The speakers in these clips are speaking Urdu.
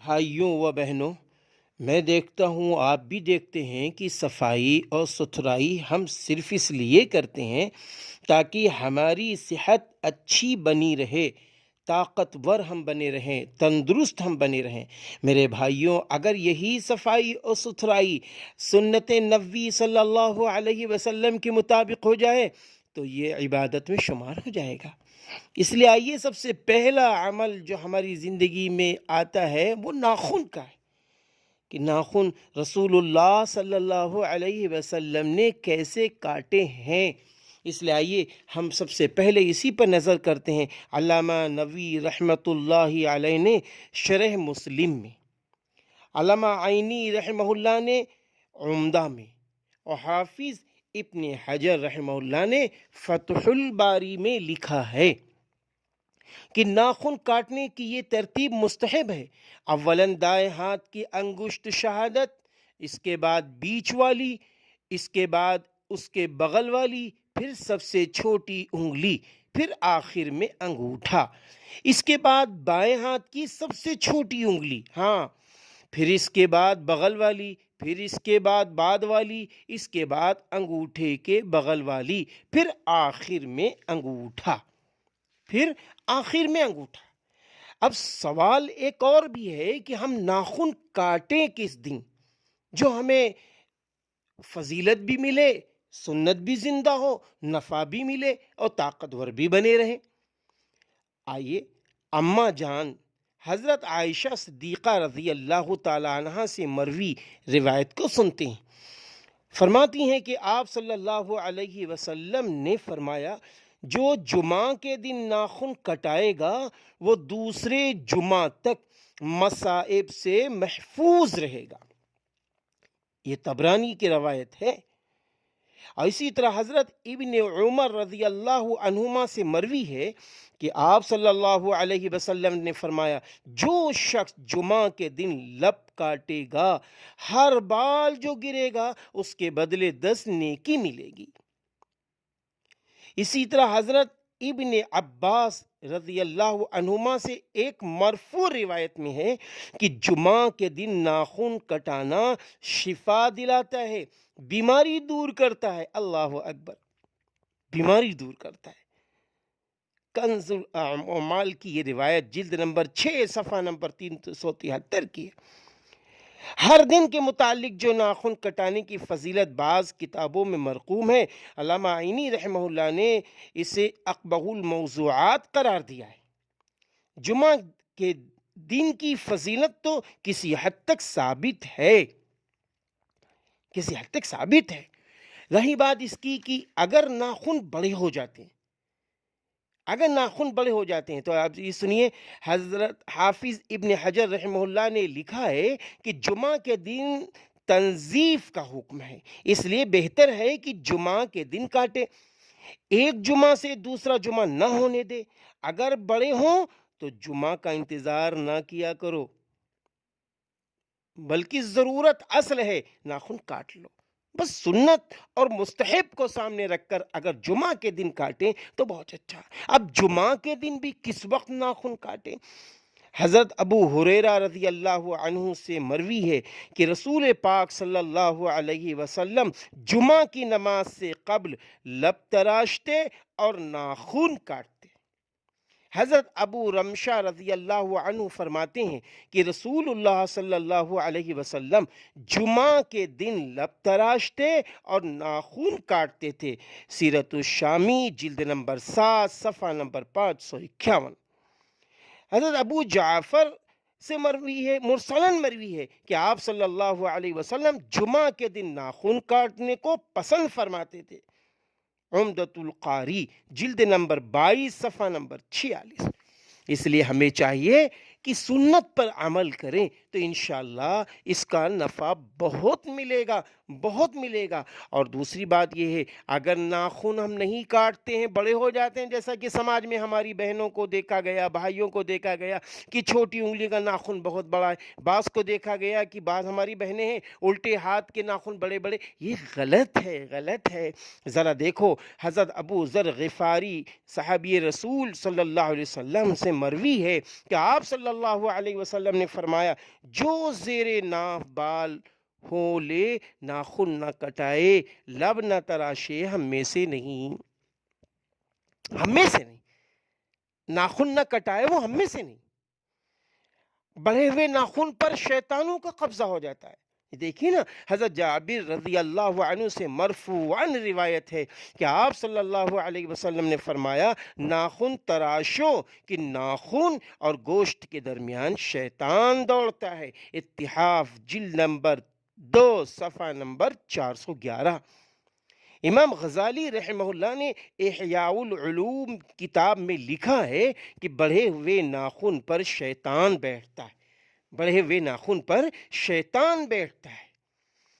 بھائیوں و بہنوں، میں دیکھتا ہوں، آپ بھی دیکھتے ہیں کہ صفائی اور ستھرائی ہم صرف اس لیے کرتے ہیں تاکہ ہماری صحت اچھی بنی رہے، طاقتور ہم بنے رہیں، تندرست ہم بنے رہیں۔ میرے بھائیوں، اگر یہی صفائی اور ستھرائی سنت نبوی صلی اللہ علیہ وسلم کے مطابق ہو جائے تو یہ عبادت میں شمار ہو جائے گا۔ اس لیے آئیے، سب سے پہلا عمل جو ہماری زندگی میں آتا ہے وہ ناخن کا ہے کہ ناخن رسول اللہ صلی اللہ علیہ وسلم نے کیسے کاٹے ہیں۔ اس لیے آئیے ہم سب سے پہلے اسی پر نظر کرتے ہیں۔ علامہ نووی رحمۃ اللہ علیہ نے شرح مسلم میں، علامہ عینی رحمہ اللہ نے عمدہ میں، اور حافظ ابن حجر رحمہ اللہ نے فتح الباری میں لکھا ہے کہ ناخن کاٹنے کی یہ ترتیب مستحب ہے۔ اولاً دائیں ہاتھ کی انگشت شہادت، اس کے بعد بیچ والی، اس کے بعد اس کے بغل والی، پھر سب سے چھوٹی انگلی، پھر آخر میں انگوٹھا، اس کے بعد بائیں ہاتھ کی سب سے چھوٹی انگلی، پھر اس کے بعد بغل والی، پھر اس کے بعد والی، اس کے بعد انگوٹھے کے بغل والی، پھر آخر میں انگوٹھا۔ اب سوال ایک اور بھی ہے کہ ہم ناخن کاٹیں کس دن جو ہمیں فضیلت بھی ملے، سنت بھی زندہ ہو، نفع بھی ملے اور طاقتور بھی بنے رہے۔ آئیے اماں جان حضرت عائشہ صدیقہ رضی اللہ تعالی عنہ سے مروی روایت کو سنتے ہیں۔ فرماتی ہیں کہ آپ صلی اللہ علیہ وسلم نے فرمایا، جو جمعہ کے دن ناخن کٹائے گا وہ دوسرے جمعہ تک مصائب سے محفوظ رہے گا۔ یہ طبرانی کی روایت ہے۔ اور اسی طرح حضرت ابن عمر رضی اللہ عنہما سے مروی ہے کہ آپ صلی اللہ علیہ وسلم نے فرمایا، جو شخص جمعہ کے دن لب کاٹے گا، ہر بال جو گرے گا اس کے بدلے 10 نیکی ملے گی۔ اسی طرح حضرت ابن عباس رضی اللہ عنہما سے ایک مرفوع روایت میں ہے کہ جمعہ کے دن ناخن کٹانا شفا دلاتا ہے، بیماری دور کرتا ہے۔ اللہ اکبر، بیماری دور کرتا ہے۔ کنز الاعمال کی یہ روایت جلد نمبر 6 صفحہ نمبر 373 کی ہے۔ ہر دن کے متعلق جو ناخن کٹانے کی فضیلت بعض کتابوں میں مرقوم ہے، علامہ عینی رحمہ اللہ نے اسے اقبح الموضوعات قرار دیا ہے۔ جمعہ کے دن کی فضیلت تو کسی حد تک ثابت ہے، رہی بات اس کی کہ اگر ناخن بڑے ہو جاتے ہیں تو آپ یہ سنیے، حضرت حافظ ابن حجر رحمہ اللہ نے لکھا ہے کہ جمعہ کے دن تنظیف کا حکم ہے، اس لیے بہتر ہے کہ جمعہ کے دن کاٹے، ایک جمعہ سے دوسرا جمعہ نہ ہونے دے۔ اگر بڑے ہوں تو جمعہ کا انتظار نہ کیا کرو، بلکہ ضرورت اصل ہے ناخن کاٹ لو۔ بس سنت اور مستحب کو سامنے رکھ کر اگر جمعہ کے دن کاٹیں تو بہت اچھا۔ اب جمعہ کے دن بھی کس وقت ناخن کاٹیں؟ حضرت ابو ہریرہ رضی اللہ عنہ سے مروی ہے کہ رسول پاک صلی اللہ علیہ وسلم جمعہ کی نماز سے قبل لب تراشتے اور ناخن کاٹتے۔ حضرت ابو رمشہ رضی اللہ عنہ فرماتے ہیں کہ رسول اللہ صلی اللہ علیہ وسلم جمعہ کے دن لب تراشتے اور ناخن کاٹتے تھے۔ سیرت الشامی جلد نمبر 7 صفحہ نمبر 551۔ حضرت ابو جعفر سے مرسلن مروی ہے کہ آپ صلی اللہ علیہ وسلم جمعہ کے دن ناخن کاٹنے کو پسند فرماتے تھے۔ عمدۃ القاری جلد نمبر 22 صفحہ نمبر 46۔ اس لیے ہمیں چاہیے کہ سنت پر عمل کریں تو انشاءاللہ اس کا نفع بہت ملے گا۔ اور دوسری بات یہ ہے، اگر ناخن ہم نہیں کاٹتے ہیں، بڑے ہو جاتے ہیں، جیسا کہ سماج میں ہماری بہنوں کو دیکھا گیا، بھائیوں کو دیکھا گیا کہ چھوٹی انگلی کا ناخن بہت بڑا ہے، بعض کو دیکھا گیا کہ بعض ہماری بہنیں ہیں الٹے ہاتھ کے ناخن بڑے بڑے، یہ غلط ہے۔ ذرا دیکھو، حضرت ابو ذر غفاری صحابی رسول صلی اللہ علیہ وسلم سے مروی ہے کہ آپ صلی اللہ علیہ وسلم نے فرمایا جو زیر ناف بال ہو لے ناخن نہ کٹائے لب نہ تراشے ہم میں سے نہیں، ہم میں سے نہیں، ناخن نہ کٹائے وہ ہم میں سے نہیں۔ بڑھے ہوئے ناخن پر شیطانوں کا قبضہ ہو جاتا ہے۔ دیکھیے نا، حضرت جابر رضی اللہ عنہ سے مرفوعاً روایت ہے کہ آپ صلی اللہ علیہ وسلم نے فرمایا ناخن تراشو کہ ناخن اور گوشت کے درمیان شیطان دوڑتا ہے۔ اتحاف جلد نمبر 2 صفحہ نمبر 411۔ امام غزالی رحمہ اللہ نے احیاء العلوم کتاب میں لکھا ہے کہ بڑھے ہوئے ناخن پر شیطان بیٹھتا ہے، بڑھے ہوئے ناخن پر شیطان بیٹھتا ہے۔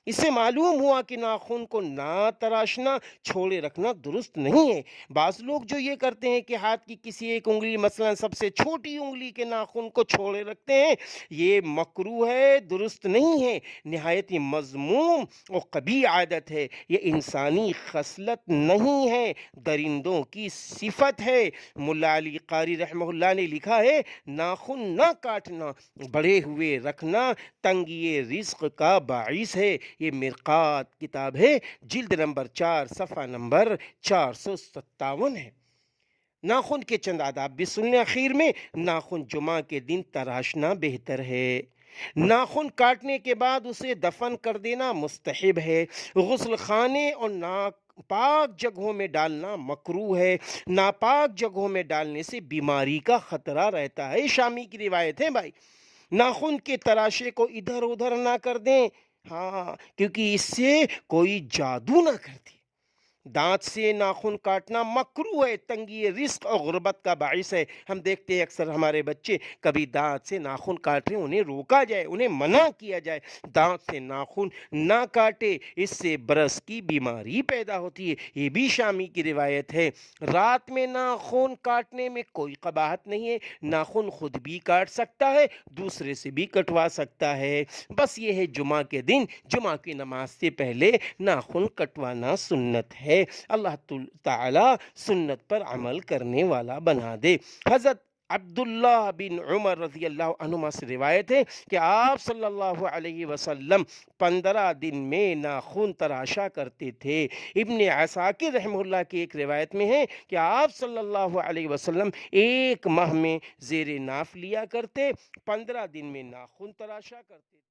اس سے معلوم ہوا کہ ناخن کو نہ تراشنا، چھوڑے رکھنا درست نہیں ہے۔ بعض لوگ جو یہ کرتے ہیں کہ ہاتھ کی کسی ایک انگلی، مثلا سب سے چھوٹی انگلی کے ناخن کو چھوڑے رکھتے ہیں، یہ مکروہ ہے، درست نہیں ہے، نہایت ہی مذموم اور قبیح عادت ہے۔ یہ انسانی خصلت نہیں ہے، درندوں کی صفت ہے۔ ملا علی قاری رحمہ اللہ نے لکھا ہے ناخن نہ کاٹنا، بڑھے ہوئے رکھنا تنگی رزق کا باعث ہے۔ یہ مرقات کتاب ہے، جلد نمبر 4 صفحہ نمبر 457 ہے۔ ناخن کے چند آداب بھی سننے اخیر میں، ناخن جمعہ کے دن تراشنا بہتر ہے، ناخن کاٹنے کے بعد اسے دفن کر دینا مستحب ہے، غسل خانے اور ناپاک جگہوں میں ڈالنا مکروہ ہے، ناپاک جگہوں میں ڈالنے سے بیماری کا خطرہ رہتا ہے۔ شامی کی روایت ہے بھائی، ناخن کے تراشے کو ادھر ادھر نہ کر دیں، ہاں، کیونکہ اس سے کوئی جادو نہ کرتی۔ دانت سے ناخن کاٹنا مکروہ ہے، تنگی رزق اور غربت کا باعث ہے۔ ہم دیکھتے ہیں اکثر ہمارے بچے کبھی دانت سے ناخن کاٹ رہے ہیں، انہیں روکا جائے، انہیں منع کیا جائے، دانت سے ناخن نہ کاٹے، اس سے برس کی بیماری پیدا ہوتی ہے۔ یہ بھی شامی کی روایت ہے۔ رات میں ناخن کاٹنے میں کوئی قباحت نہیں ہے، ناخن خود بھی کاٹ سکتا ہے، دوسرے سے بھی کٹوا سکتا ہے، بس یہ ہے جمعہ کے دن جمعہ کی نماز سے پہلے ناخن کٹوانا سنت ہے۔ اللہ تعالی سنت پر عمل کرنے والا بنا دے۔ حضرت عبداللہ بن عمر رضی اللہ عنہما سے روایت ہے کہ آپ صلی اللہ علیہ وسلم 15 دن میں ناخن تراشا کرتے تھے۔ ابن عساکر رحمہ اللہ کی ایک روایت میں ہے کہ آپ صلی اللہ علیہ وسلم 1 ماہ میں زیر ناف لیا کرتے، 15 دن میں ناخن تراشا کرتے۔